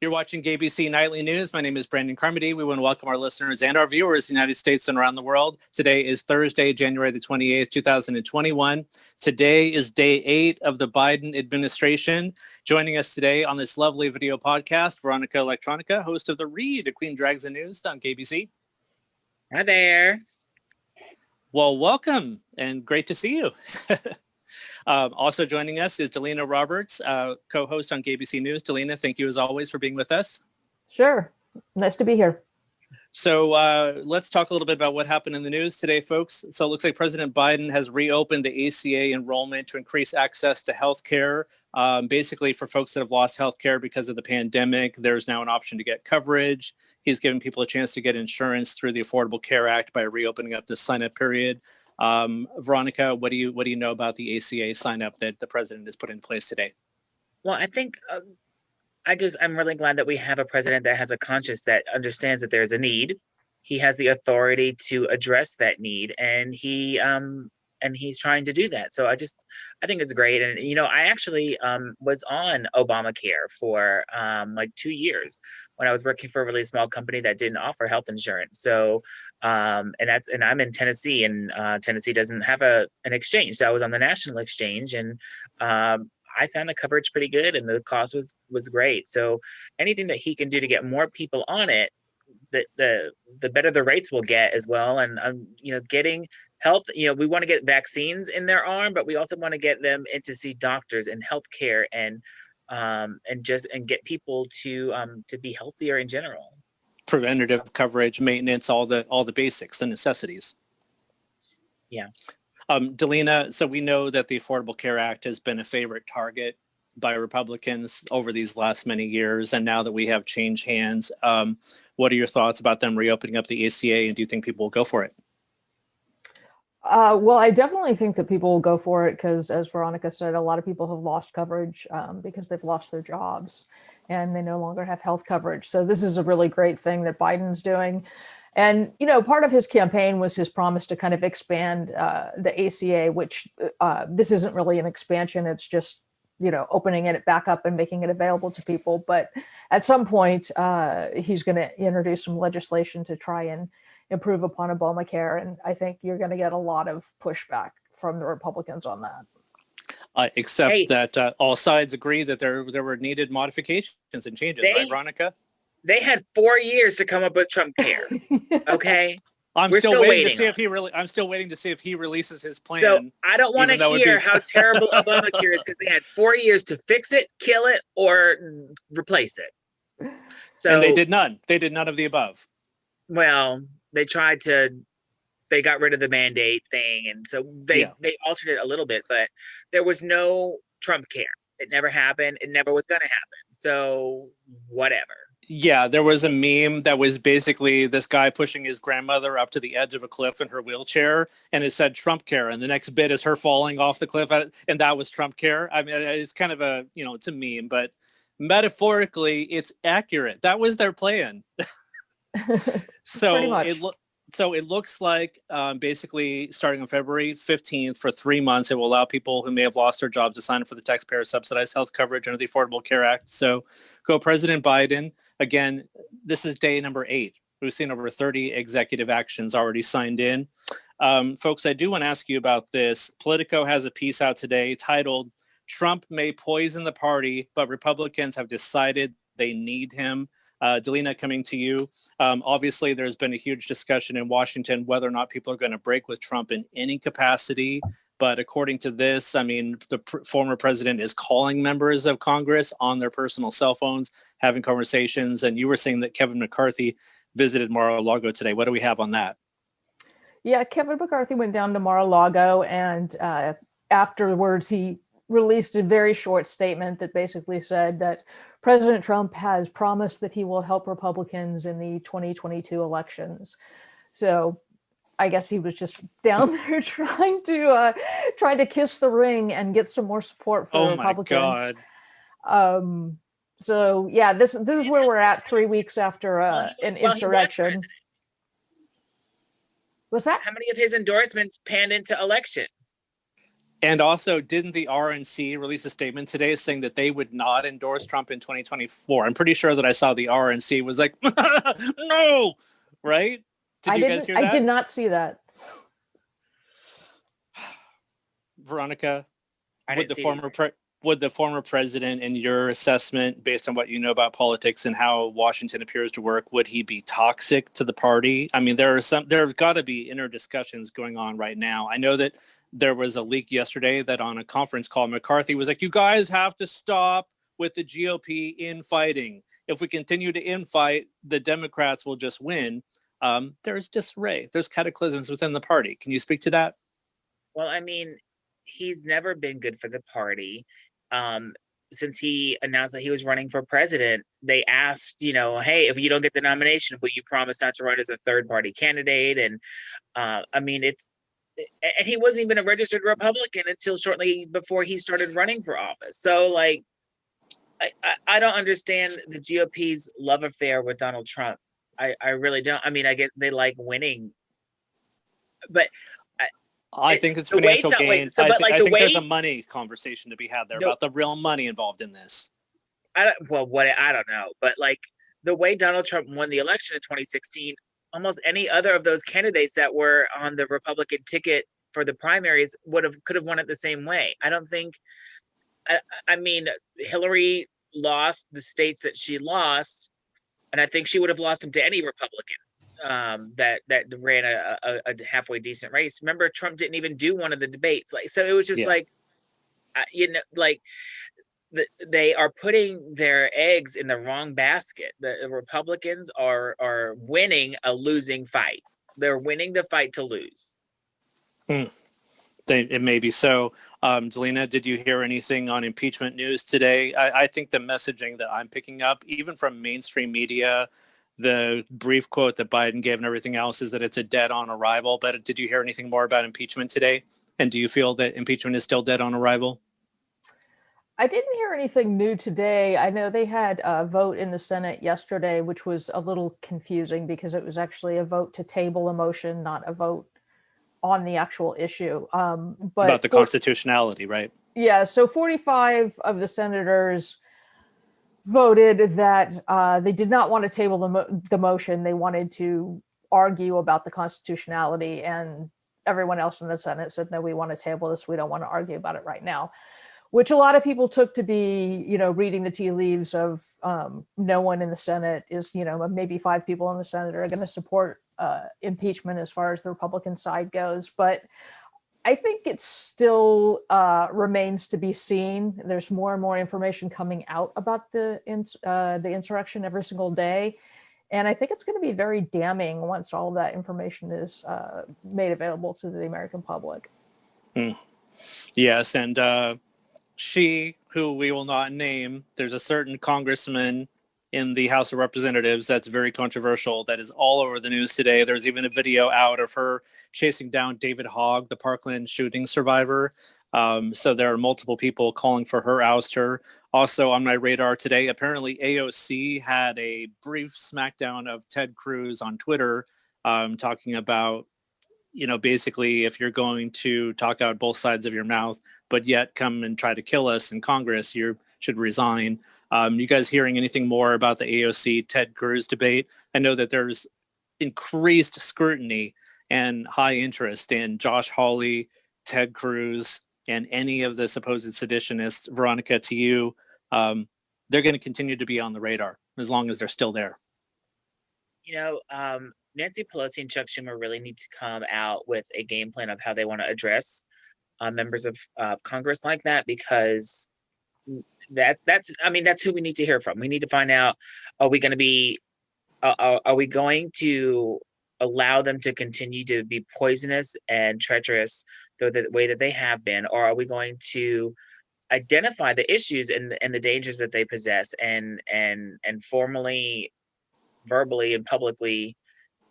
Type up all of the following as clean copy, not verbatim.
You're watching GAYBC Nightly News. My name is Brandon Carmody. We want to welcome our listeners and our viewers in the United States and around the world. Today is Thursday, January the 28th, 2021. Today is day 8 of the Biden administration. Joining us today on this lovely video podcast, Veronika Electronika, host of The Read, a Queen Drags the News on GAYBC. Hi there. Well, welcome and great to see you. Also joining us is Delina Roberts, co-host on GAYBC News. Delina, thank you as always for being with us. Sure. Nice to be here. So let's talk a little bit about what happened in the news today, folks. So it looks like President Biden has reopened the ACA enrollment to increase access to health care. Basically, for folks that have lost health care because of the pandemic, there's now an option to get coverage. He's giving people a chance to get insurance through the Affordable Care Act by reopening up the sign-up period. Veronika, what do you know about the ACA sign-up that the president has put in place today? Well, I think I'm really glad that we have a president that has a conscience that understands that there's a need. He has the authority to address that need, and he's trying to do that. So I think it's great. And I actually was on Obamacare for like 2 years when I was working for a really small company that didn't offer health insurance. So and I'm in Tennessee, and Tennessee doesn't have an exchange. So I was on the national exchange, and I found the coverage pretty good, and the cost was great. So anything that he can do to get more people on it, the better the rates will get as well. And getting health, we want to get vaccines in their arm, but we also want to get them in to see doctors and healthcare and get people to be healthier in general. Preventative coverage, maintenance, all the basics, the necessities. Yeah. Delina, so we know that the Affordable Care Act has been a favorite target by Republicans over these last many years, and now that we have changed hands, what are your thoughts about them reopening up the ACA, and do you think people will go for it? Well, I definitely think that people will go for it because, as Veronika said, a lot of people have lost coverage because they've lost their jobs and they no longer have health coverage. So this is a really great thing that Biden's doing. And, part of his campaign was his promise to kind of expand the ACA, which this isn't really an expansion. It's just, opening it back up and making it available to people. But at some point, he's going to introduce some legislation to try and improve upon Obamacare. And I think you're going to get a lot of pushback from the Republicans on that. Except that all sides agree that there were needed modifications and changes, right, Veronika? They had 4 years to come up with Trump care. Okay. I'm still waiting to see if he releases his plan. So I don't want to hear how terrible Obamacare is because they had 4 years to fix it, kill it, or replace it. So and they did none. They did none of the above. Well, they got rid of the mandate thing, and so they altered it a little bit, but there was no Trump care. It never happened. It never was going to happen. So whatever. Yeah, there was a meme that was basically this guy pushing his grandmother up to the edge of a cliff in her wheelchair, and it said Trump care, and the next bit is her falling off the cliff, and that was Trump care. I mean, it's kind of a, it's a meme, but metaphorically, it's accurate. That was their plan. So it looks like basically starting on February 15th for 3 months, it will allow people who may have lost their jobs to sign up for the taxpayer subsidized health coverage under the Affordable Care Act. So go President Biden. Again, this is day number 8. We've seen over 30 executive actions already signed in. Folks, I do want to ask you about this. Politico has a piece out today titled, "Trump May Poison the Party, but Republicans Have Decided They Need Him." Delina, coming to you. Obviously, there's been a huge discussion in Washington whether or not people are going to break with Trump in any capacity. But according to this, I mean, the former president is calling members of Congress on their personal cell phones, having conversations. And you were saying that Kevin McCarthy visited Mar-a-Lago today. What do we have on that? Yeah, Kevin McCarthy went down to Mar-a-Lago, and afterwards he released a very short statement that basically said that President Trump has promised that he will help Republicans in the 2022 elections. So I guess he was just down there trying to kiss the ring and get some more support for Republicans. Oh my God. So yeah, this is where we're at 3 weeks after an insurrection. What's that? How many of his endorsements panned into elections? And also, didn't the RNC release a statement today saying that they would not endorse Trump in 2024? I'm pretty sure that I saw the RNC was like, no, right? Did you guys hear that? I did not see that. Veronika, I would didn't see the former president, in your assessment, based on what you know about politics and how Washington appears to work, would he be toxic to the party? I mean, there's got to be inner discussions going on right now. I know that there was a leak yesterday that on a conference call, McCarthy was like, you guys have to stop with the GOP infighting. If we continue to infight, the Democrats will just win. There's disarray. There's cataclysms within the party. Can you speak to that? Well, I mean, he's never been good for the party. Since he announced that he was running for president, they asked, hey, if you don't get the nomination, will you promise not to run as a third party candidate? And I mean, and he wasn't even a registered Republican until shortly before he started running for office. So like, I don't understand the GOP's love affair with Donald Trump. I really don't. I mean, I guess they like winning, but I think it's financial gain. I think there's a money conversation to be had there about the real money involved in this. I don't know, but like the way Donald Trump won the election in 2016, almost any other of those candidates that were on the Republican ticket for the primaries could have won it the same way. I don't think. I mean, Hillary lost the states that she lost, and I think she would have lost them to any Republican that ran a halfway decent race. Remember, Trump didn't even do one of the debates. Like, so it was just like, they are putting their eggs in the wrong basket. The Republicans are winning a losing fight. They're winning the fight to lose. It may be so. Delina, did you hear anything on impeachment news today? I think the messaging that I'm picking up, even from mainstream media, the brief quote that Biden gave and everything else, is that it's a dead on arrival. But did you hear anything more about impeachment today? And do you feel that impeachment is still dead on arrival? I didn't hear anything new today. I know they had a vote in the Senate yesterday, which was a little confusing because it was actually a vote to table a motion, not a vote on the actual issue. But about the constitutionality, right? Yeah, so 45 of the senators voted that they did not want to table the motion. They wanted to argue about the constitutionality, and everyone else in the Senate said, no, we want to table this. We don't want to argue about it right now, which a lot of people took to be, reading the tea leaves of no one in the Senate is, maybe 5 people in the Senate are going to support impeachment as far as the Republican side goes. But I think it still remains to be seen. There's more and more information coming out about the insurrection every single day. And I think it's going to be very damning once all that information is made available to the American public. Yes, and she, who we will not name, there's a certain congressman in the House of Representatives that's very controversial, that is all over the news today. There's even a video out of her chasing down David Hogg, the Parkland shooting survivor. So there are multiple people calling for her ouster. Also on my radar today, apparently AOC had a brief smackdown of Ted Cruz on Twitter, talking about, basically, if you're going to talk out both sides of your mouth, but yet come and try to kill us in Congress, you should resign. You guys hearing anything more about the AOC Ted Cruz debate? I know that there's increased scrutiny and high interest in Josh Hawley, Ted Cruz, and any of the supposed seditionists. Veronika, to you, they're going to continue to be on the radar as long as they're still there. Nancy Pelosi and Chuck Schumer really need to come out with a game plan of how they want to address members of Congress like that, because that's who we need to hear from. We need to find out, are we going to allow them to continue to be poisonous and treacherous the way that they have been, or are we going to identify the issues and the dangers that they possess and formally, verbally, and publicly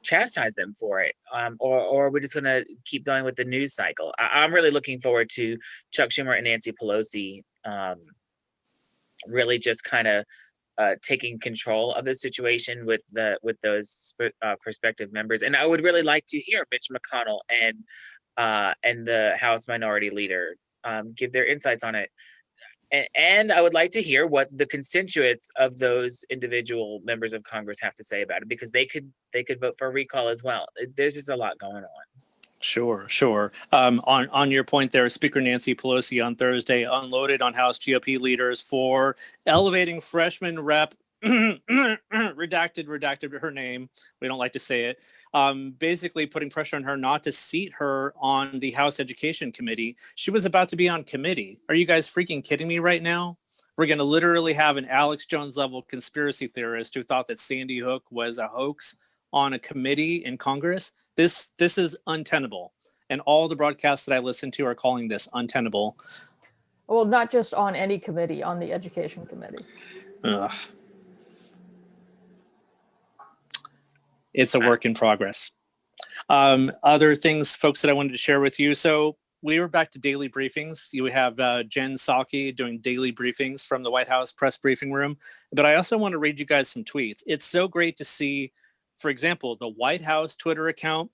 chastise them for it, or are we just going to keep going with the news cycle? I'm really looking forward to Chuck Schumer and Nancy Pelosi really just kind of taking control of the situation with those prospective members. And I would really like to hear Mitch McConnell and the House Minority Leader give their insights on it. And I would like to hear what the constituents of those individual members of Congress have to say about it, because they could vote for a recall as well. There's just a lot going on. Sure. On your point there, Speaker Nancy Pelosi on Thursday unloaded on House GOP leaders for elevating freshman rep redacted her name. We don't like to say it. Basically putting pressure on her not to seat her on the House Education Committee. She was about to be on committee. Are you guys freaking kidding me right now? We're going to literally have an Alex Jones level conspiracy theorist who thought that Sandy Hook was a hoax on a committee in Congress. This is untenable. And all the broadcasts that I listen to are calling this untenable. Well, not just on any committee, on the Education Committee. Ugh. It's a work in progress. Other things, folks, that I wanted to share with you. So we were back to daily briefings. You have Jen Psaki doing daily briefings from the White House press briefing room. But I also want to read you guys some tweets. It's so great to see, for example, the White House Twitter account.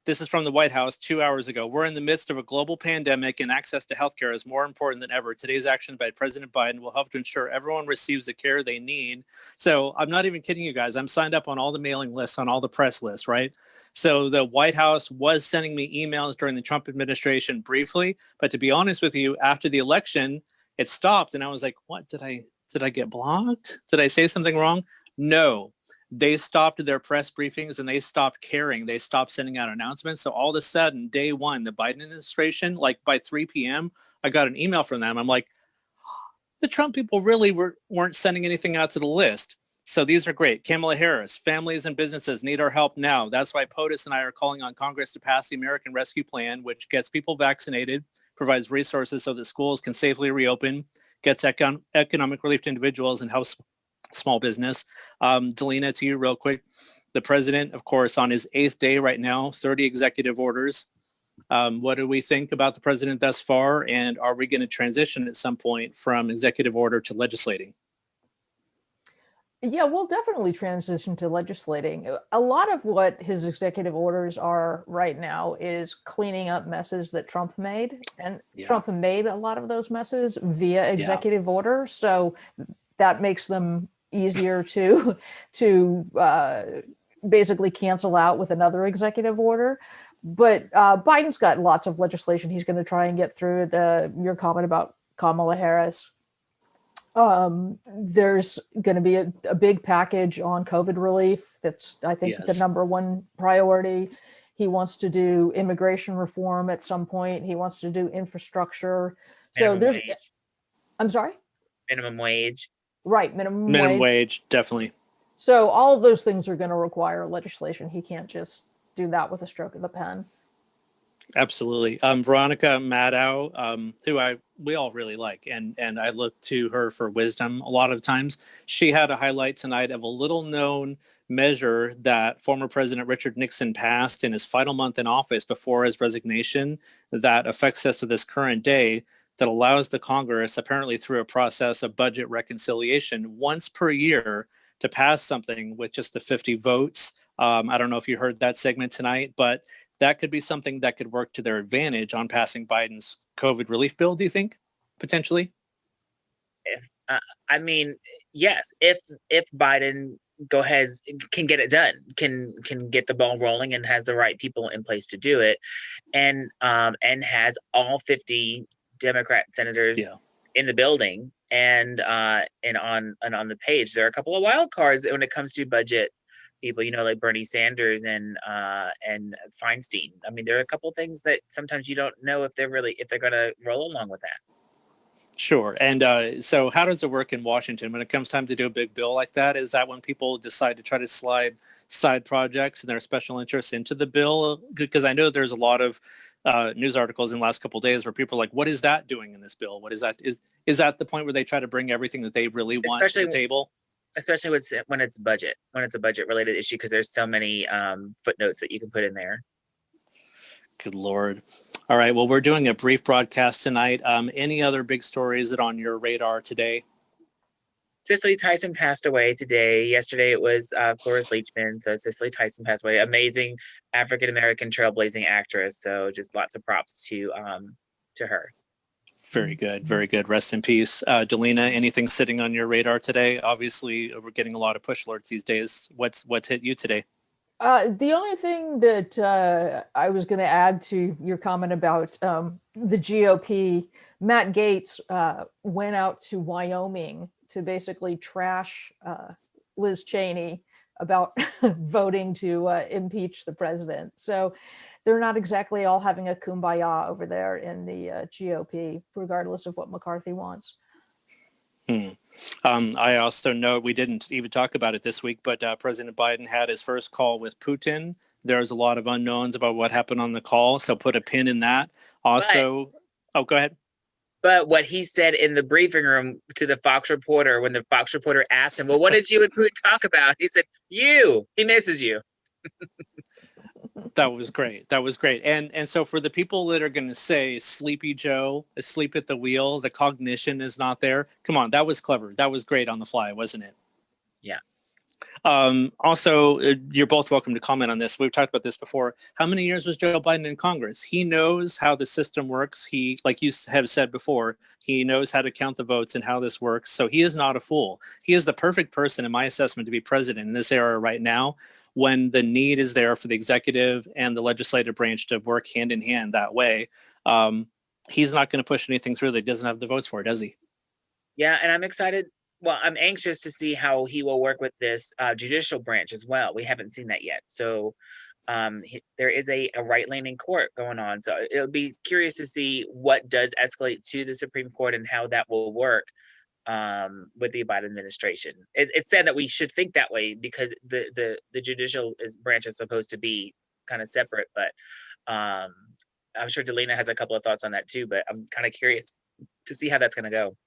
This is from the White House 2 hours ago. We're in the midst of a global pandemic and access to healthcare is more important than ever. Today's action by President Biden will help to ensure everyone receives the care they need. So I'm not even kidding you guys. I'm signed up on all the mailing lists, on all the press lists, right? So the White House was sending me emails during the Trump administration briefly. But to be honest with you, after the election, it stopped. And I was like, what, did I get blocked? Did I say something wrong? No. They stopped their press briefings and they stopped caring. They stopped sending out announcements. So all of a sudden, day one, the Biden administration, like by 3 p.m., I got an email from them. I'm like, the Trump people really weren't sending anything out to the list. So these are great. Kamala Harris, families and businesses need our help now. That's why POTUS and I are calling on Congress to pass the American Rescue Plan, which gets people vaccinated, provides resources so that schools can safely reopen, gets economic relief to individuals, and helps small business. Delina, to you real quick. The president, of course, on his 8th day right now, 30 executive orders. What do we think about the president thus far? And are we going to transition at some point from executive order to legislating? Yeah, we'll definitely transition to legislating. A lot of what his executive orders are right now is cleaning up messes that Trump made. And Trump made a lot of those messes via executive order. So that makes them easier to basically cancel out with another executive order. But Biden's got lots of legislation he's going to try and get through. Your comment about Kamala Harris. There's going to be a big package on COVID relief. That's, I think, the number one priority. He wants to do immigration reform at some point. He wants to do infrastructure. I'm sorry? Minimum wage. Right, minimum wage, definitely. So all of those things are going to require legislation. He can't just do that with a stroke of the pen. Absolutely. Veronika Maddow, who we all really like, and I look to her for wisdom a lot of times. She had a highlight tonight of a little known measure that former President Richard Nixon passed in his final month in office before his resignation that affects us to this current day, that allows the Congress, apparently through a process of budget reconciliation, once per year to pass something with just the 50 votes. I don't know if you heard that segment tonight, but that could be something that could work to their advantage on passing Biden's COVID relief bill, do you think, potentially? Yes, if Biden can get it done, can get the ball rolling and has the right people in place to do it, and has all 50 Democrat senators in the building and on the page. There are a couple of wild cards when it comes to budget people, like Bernie Sanders and Feinstein. I mean, there are a couple of things that sometimes you don't know if they're going to roll along with that. Sure. And so how does it work in Washington when it comes time to do a big bill like that? Is that when people decide to try to slide side projects and their special interests into the bill? Because I know there's a lot of news articles in the last couple of days where people are like, what is that doing in this bill? What is that? Is that the point where they try to bring everything that they really want to the table? Especially when it's a budget related issue, because there's so many footnotes that you can put in there. Good Lord. All right. Well, we're doing a brief broadcast tonight. Any other big stories that are on your radar today? Cicely Tyson passed away today. Yesterday it was Cloris Leachman. So Cicely Tyson passed away. Amazing African-American trailblazing actress. So just lots of props to to her. Very good. Very good. Rest in peace. Delina, anything sitting on your radar today? Obviously, we're getting a lot of push alerts these days. What's hit you today? The only thing that I was going to add to your comment about the GOP, Matt Gaetz went out to Wyoming to basically trash Liz Cheney about voting to impeach the president. So they're not exactly all having a kumbaya over there in the GOP, regardless of what McCarthy wants. I also know we didn't even talk about it this week, but President Biden had his first call with Putin. There's a lot of unknowns about what happened on the call, so put a pin in that. Also, go ahead. But what he said in the briefing room to the Fox reporter, when the Fox reporter asked him, well, what did you and Putin talk about? He said, he misses you. That was great. That was great. And so for the people that are going to say Sleepy Joe, asleep at the wheel, the cognition is not there. Come on, that was clever. That was great on the fly, wasn't it? Yeah. Also, you're both welcome to comment on this. We've talked about this before. How many years was Joe Biden in Congress? He knows how the system works. He, like you have said before, he knows how to count the votes and how this works. So he is not a fool. He is the perfect person, in my assessment, to be president in this era right now, when the need is there for the executive and the legislative branch to work hand in hand that way. He's not going to push anything through that he doesn't have the votes for, does he? Yeah, and I'm excited. Well, I'm anxious to see how he will work with this judicial branch as well. We haven't seen that yet. So there is a right-leaning court going on. So it'll be curious to see what does escalate to the Supreme Court and how that will work with the Biden administration. It's sad that we should think that way because the judicial branch is supposed to be kind of separate. But I'm sure Delina has a couple of thoughts on that too. But I'm kind of curious to see how that's going to go.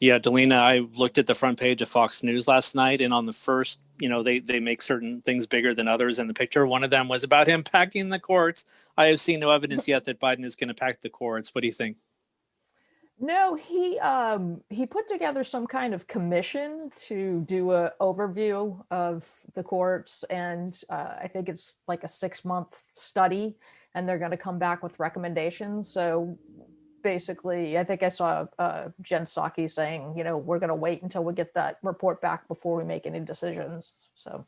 Yeah, Delina, I looked at the front page of Fox News last night, and on the first, they make certain things bigger than others in the picture. One of them was about him packing the courts. I have seen no evidence yet that Biden is going to pack the courts. What do you think? No, he put together some kind of commission to do an overview of the courts, and I think it's like a 6-month study, and they're going to come back with recommendations. So basically, I think I saw Jen Psaki saying, we're going to wait until we get that report back before we make any decisions. So,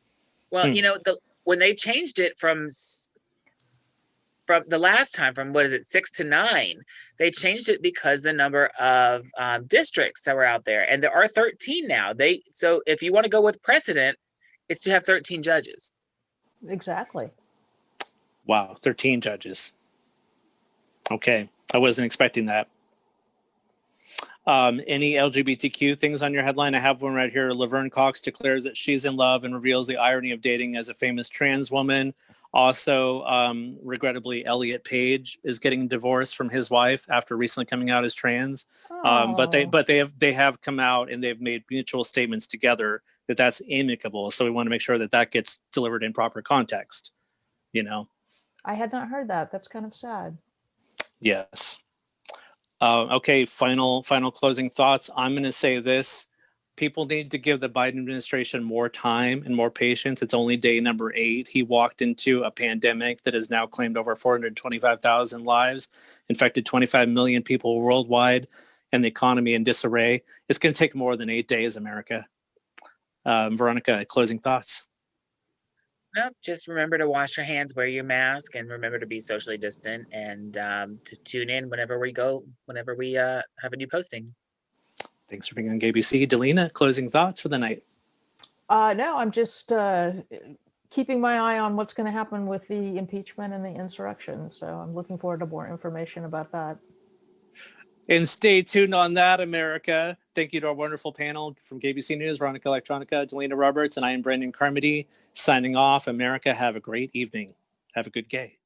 well, when they changed it from the last time, from 6 to 9, they changed it because the number of districts that were out there, and there are 13 now. So if you want to go with precedent, it's to have 13 judges. Exactly. Wow, 13 judges. Okay. I wasn't expecting that. Any LGBTQ things on your headline? I have one right here. Laverne Cox declares that she's in love and reveals the irony of dating as a famous trans woman. Also, regrettably, Elliot Page is getting divorced from his wife after recently coming out as trans. But they have come out and they've made mutual statements together that that's amicable. So we want to make sure that that gets delivered in proper context. I had not heard that. That's kind of sad. Yes. Okay, final closing thoughts. I'm going to say this. People need to give the Biden administration more time and more patience. It's only day number 8. He walked into a pandemic that has now claimed over 425,000 lives, infected 25 million people worldwide, and the economy in disarray. It's going to take more than 8 days, America. Veronika, closing thoughts. Nope, just remember to wash your hands, wear your mask, and remember to be socially distant, and to tune in whenever we have a new posting. Thanks for being on GAYBC. Delina, closing thoughts for the night? No, I'm just keeping my eye on what's going to happen with the impeachment and the insurrection. So I'm looking forward to more information about that. And stay tuned on that, America. Thank you to our wonderful panel from GAYBC News, Veronika, Electronika, Delina Roberts, and I am Brendan Carmody, signing off. America, have a great evening. Have a good gay.